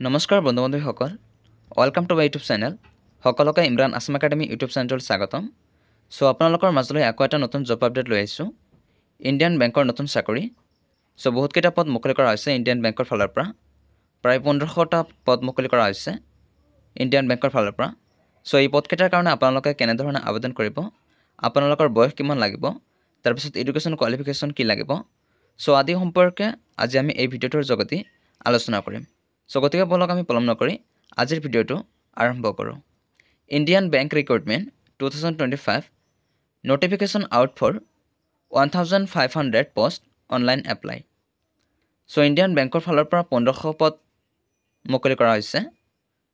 নমস্কাৰ বন্ধু-বান্ধৱীসকল welcome to my YouTube channel সকলোকে ইমৰান আছাম একাডেমি ইউটিউব চেনেললৈ স্বাগতম সো আপোনালোকৰ মাজলৈ আকৌ এটা নতুন জব আপডেট লৈ আহিছোঁ ইণ্ডিয়ান বেংকৰ নতুন চাকৰি সো বহুত কেইটা পদ মুকলি কৰা হৈছে ইণ্ডিয়ান বেংকৰ ফালৰ পৰা প্ৰায় 1500টা পদ মুকলি কৰা হৈছে ইণ্ডিয়ান বেংকৰ ফালৰ পৰা সো এই পদকেইটাৰ কাৰণে আপোনালোকে কেনে ধৰণে আবেদন কৰিব আপোনালোকৰ বয়স কিমান লাগিব তাৰ পিছত এডুকেশ্যন কোৱালিফিকেশ্যন কি লাগিব সো আদি সম্পৰ্কে আজি আমি এই ভিডিঅ'টোৰ জগতি আলোচনা কৰিম সো গতিকে বলক আমি পলম নকৰি আজিৰ ভিডিঅ'টো আৰম্ভ কৰোঁ Indian bank recruitment 2025 notification out for 1500 post online apply so Indian বেংকৰ ফালৰ পৰা 1500 পদ মুকলি কৰা হৈছে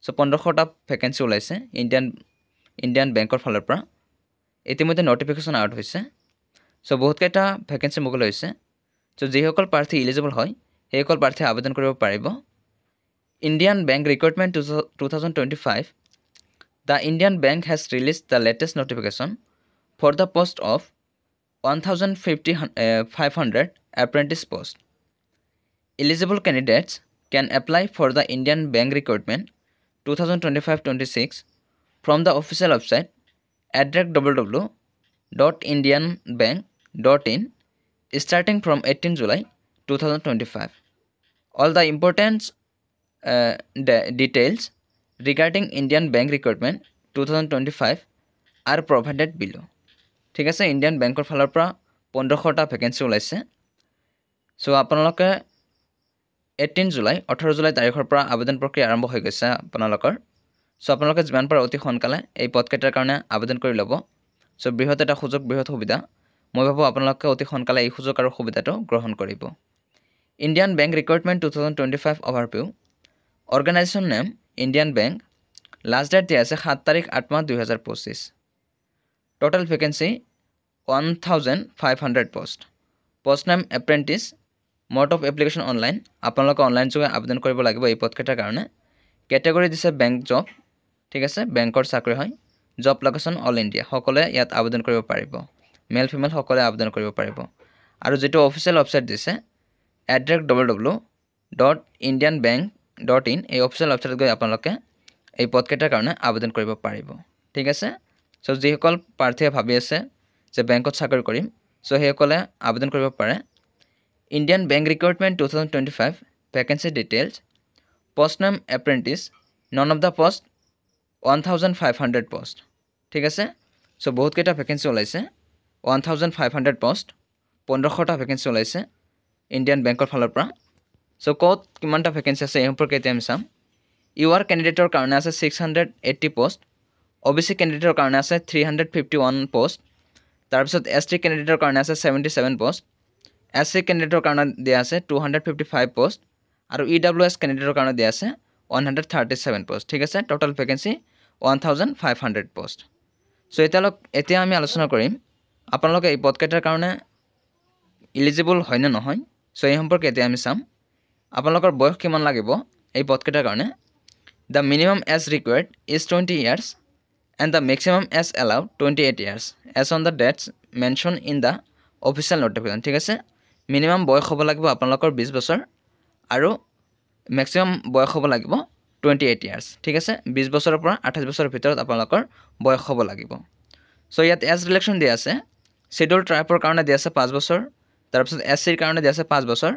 সো 1500টা ভেকেন্সি ওলাইছে ইণ্ডিয়ান বেংকৰ ফালৰ পৰা ইতিমধ্যে নটিফিকেশ্যন আউট হৈছে সো বহুত কেইটা ভেকেন্সি মুকলি হৈছে সো যিসকল প্ৰাৰ্থী এলিজিবল হয় সেইসকল প্ৰাৰ্থী আবেদন কৰিব পাৰিব Indian Bank Recruitment 2025 The Indian Bank has released the latest notification for the post of 1500 apprentice post. Eligible candidates can apply for the Indian Bank Recruitment 2025-26 from the official website at www.indianbank.in starting from 18 July 2025. All the important details regarding Indian Bank Recruitment 2025 are provided below. ঠিক আছে Indian বেংকৰ ফালৰ পৰা 1500টা vacancy ওলাইছে so আপোনালোকে 18 July 18 July তাৰিখৰ পৰা আবেদন প্ৰক্ৰিয়া আৰম্ভ হৈ গৈছে আপোনালোকৰ সো আপোনালোকে যিমান পাৰে অতি সোনকালে এই পদকেইটাৰ কাৰণে আবেদন কৰি ল'ব সো বৃহৎ এটা সুযোগ বৃহৎ সুবিধা মই ভাবো আপোনালোকে অতি সোনকালে এই সুযোগ আৰু সুবিধাটো গ্ৰহণ কৰিব Indian bank recruitment 2025 overview Organization name Indian Bank last date দিয়া আছে 7 তাৰিখ 8 মাহ 2025 total vacancy 1500 post name apprentice mode of application online আপোনালোকে অনলাইন যোগে আবেদন কৰিব লাগিব এই পদকেইটাৰ কাৰণে ক্যাটাগৰী দিছে বেংক জব ঠিক আছে বেংকৰ চাকৰি হয় জব লোকেশন অল ইন্ডিয়া সকলে ইয়াত আবেদন কৰিব পাৰিব মেল ফিমেল সকলে আবেদন কৰিব পাৰিব আৰু যেটো অফিচিয়েল ওয়েবসাইট দিছে www.indianbank.in এই অফিচিয়েল ওয়েবসাইটত গৈ আপোনালোকে এই পদকেইটাৰ কাৰণে আবেদন কৰিব পাৰিব ঠিক আছে সো যিসকল প্ৰাৰ্থীয়ে ভাবি আছে যে বেংকত চাকৰি কৰিম সো সেইসকলে আবেদন কৰিব পাৰে Indian bank recruitment 2025 vacancy details post name apprentice none of the post 1500 post ঠিক আছে সো বহুত কেইটা ভেকেন্সি ওলাইছে 1500 পোষ্ট 1500টা ভেকেন্সি ওলাইছে ইণ্ডিয়ান বেংকৰ ফালৰ পৰা সো ক'ত কিমানটা ভেকেন্সি আছে এই সম্পৰ্কে এতিয়া আমি চাম ইউআৰ কেণ্ডিডেটৰ কাৰণে আছে 680 পোষ্ট ওবিসি কেণ্ডিডেটৰ কাৰণে আছে 351 পোষ্ট তাৰ পিছত এসটি কেণ্ডিডেটৰ কাৰণে আছে 77 পোষ্ট এসসি কেণ্ডিডেটৰ কাৰণে দিয়া আছে 255 পোষ্ট আৰু ইডব্লিউএছ কেণ্ডিডেটৰ কাৰণে দিয়া আছে 137 পোষ্ট ঠিক আছে টোটাল ভেকেন্সি 1500 পোষ্ট সো এতিয়া আমি আলোচনা কৰিম আপোনালোকে এই পদকেইটাৰ কাৰণে এলিজিবল হয় নে নহয় সো এই সম্পৰ্কে এতিয়া আমি চাম আপোনালোকৰ বয়স কিমান লাগিব এই পদকেইটাৰ কাৰণে the minimum age required is 20 years and the maximum age allowed 28 years as on the dates mentioned in the official notification ঠিক আছে মিনিমাম বয়স হ'ব লাগিব আপোনালোকৰ 20 বছৰ আৰু ম্যাক্সিমাম বয়স হ'ব লাগিব 28 years ঠিক আছে 20 বছৰৰ পৰা 28 বছৰৰ ভিতৰত আপোনালোকৰ বয়স হ'ব লাগিব সো ইয়াত এজ ৰিলেকশন দিয়া আছে শিডিউল ট্ৰাইবৰ কাৰণে দিয়া আছে 5 বছৰ তাৰ পিছত এসসিৰ কাৰণে দিয়া আছে 5 বছৰ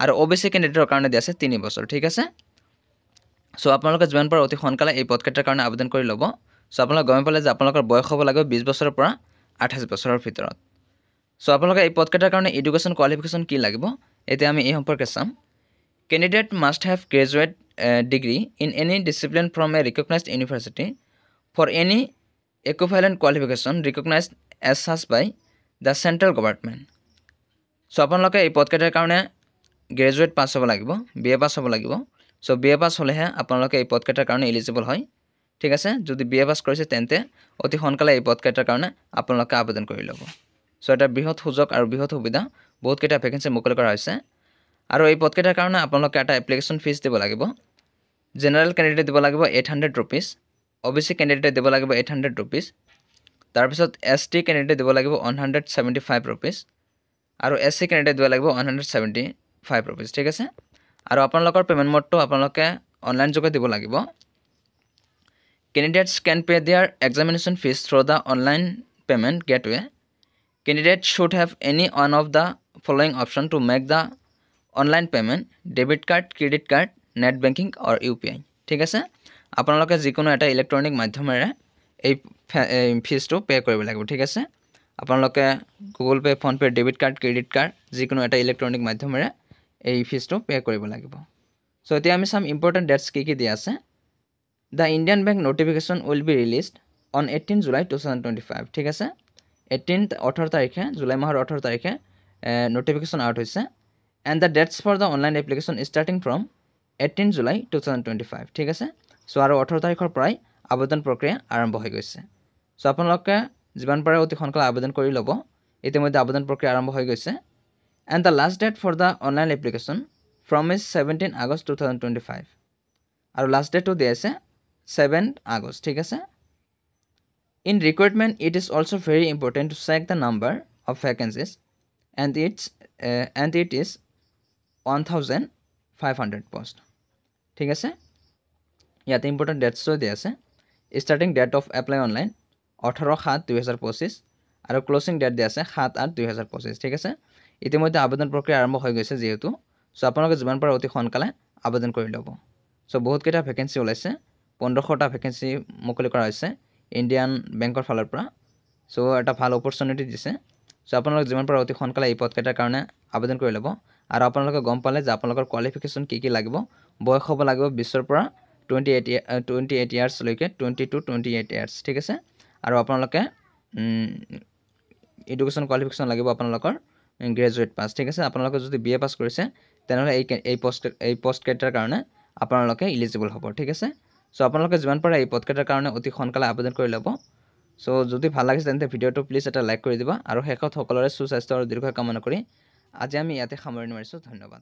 আৰু ওবিসি ক্যান্ডিডেটৰ কাৰণে দিয়া আছে 3 বছৰ ঠিক আছে সো আপোনালোকে যিমান পাৰে অতি সোনকালে এই পদকেইটাৰ কাৰণে আবেদন কৰি ল'ব সো আপোনালোকে গম পালে যে আপোনালোকৰ বয়স হ'ব লাগিব 20 বছৰৰ পৰা 28 বছৰৰ ভিতৰত সো আপোনালোকে এই পদকেইটাৰ কাৰণে এডুকেশ্যন কোৱালিফিকেশ্যন কি লাগিব এতিয়া আমি এই সম্পৰ্কে চাম candidate must have graduate degree in any discipline from a recognized university for any equivalent qualification recognized as such by the central government so আপোনালোকে এই পদকেইটাৰ কাৰণে গ্ৰেজুৱেট পাছ হ'ব লাগিব বিএ পাছ হ'ব লাগিব সো বিএ পাছ হলেহে আপোনালোকে এই পদকেইটাৰ কাৰণে এলিজিবল হয় ঠিক আছে যদি বিএ পাছ কৰিছে তেন্তে অতি সোনকালে এই পদকেইটাৰ কাৰণে আপোনালোকে আবেদন কৰি ল'ব সো এটা বৃহৎ সুযোগ আৰু বৃহৎ সুবিধা বহুত কেইটা ভেকেন্সি মুকলি কৰা হৈছে আৰু এই পদকেইটাৰ কাৰণে আপোনালোকে এটা এপ্লিকেশ্যন ফিজ দিব লাগিব জেনাৰেল ক্যান্ডিডেট দিব লাগিব 800 rupees ওবিসি ক্যান্ডিডেট দিব লাগিব 800 rupees তাৰ পিছত এসটি ক্যান্ডিডেট দিব লাগিব 175 rupees আৰু এসসি ক্যান্ডিডেট দিব লাগিব 175 rupees ঠিক আছে আৰু আপোনালোকৰ পেমেন্ট মোডটো আপোনালোকে অনলাইন যোগে দিব লাগিব candidates can pay their examination fees through the online payment gateway candidates should have any one of the following option to make the online payment debit card credit card net banking or UPI ঠিক আছে আপোনালোকে যিকোনো এটা electronic মাধ্যমেৰে এই ফিজটো pay কৰিব লাগিব ঠিক আছে আপোনালোকে Google pay phone pay debit card credit card যিকোনো এটা ইলেক্ট্ৰনিক মাধ্যমেৰে এই ফিজটো পে কৰিব লাগিব সো এতিয়া আমি সাম ইম্পৰ্টেন্ট ডেটস কি দিয়া আছে The Indian Bank notification will be released on 18 July 2025 ঠিক আছে 18 তাৰিখে জুলাই মাহৰ 18 তাৰিখে notification out হৈছে and the dates for the online application is starting from 18 July 2025 ঠিক আছে সো আৰু 18 তাৰিখৰ পৰাই আবেদন প্ৰক্ৰিয়া আৰম্ভ হৈ গৈছে সো আপোনালোকে যিমান পাৰে অতি সোনকালে আবেদন কৰি ল'ব ইতিমধ্যে আবেদন প্ৰক্ৰিয়া আৰম্ভ হৈ গৈছে and the last date for the online application from is 17 August 2025 আৰু last date to দিয়া আছে 7 August ঠিক আছে in recruitment it is also very important to check the number of vacancies and it is 1500 post ঠিক আছে ইয়াতে important dates দিয়া আছে starting date of apply online 18/7/2025 আৰু ক্লোজিং ডেট দিয়া আছে 7/8/2025 ঠিক আছে ইতিমধ্যে আবেদন প্ৰক্ৰিয়া আৰম্ভ হৈ গৈছে যেহেতু সো আপোনালোকে যিমান পাৰে অতি সোনকালে আবেদন কৰি ল'ব সো বহুত কেইটা ভ্যাকেন্সি ওলাইছে 1500টা ভ্যাকেন্সি মুকলি কৰা হৈছে ইণ্ডিয়ান বেংকৰ ফালৰ পৰা সো এটা ভাল অপৰচুনিটি দিছে সো আপোনালোকে যিমান পাৰে অতি সোনকালে এই পদকেইটাৰ কাৰণে আবেদন কৰি ল'ব আৰু আপোনালোকে গম পালে যে আপোনালোকৰ কোৱালিফিকেশন কি লাগিব বয়স হ'ব লাগিব 20 ৰ পৰা 28 ইয়াৰ্স লৈকে 20 to 28 ইয়াৰ্স ঠিক আছে আৰু আপোনালোকে এডুকেশন কোৱালিফিকেশন লাগিব আপোনালোকৰ গ্ৰেজুৱেট পাস ঠিক আছে আপোনালোকে যদি বিএ পাস কৰিছে তেনেহলে এই পোষ্ট কেটাৰ কাৰণে আপোনালোকে এলিজিবল হ'ব ঠিক আছে সো আপোনালোকে যিমান পাৰে এই পদকেটাৰ কাৰণে অতি সোনকালে আবেদন কৰি ল'ব সো যদি ভাল লাগিছে তেন্তে ভিডিওটো প্লিজ এটা লাইক কৰি দিবা আৰু হেকত সকলোৰে সুস্বাস্থ্য আৰু দীৰ্ঘায়ু কামনা কৰি আজি আমি ইয়াতে সামৰণি মাৰিছো ধন্যবাদ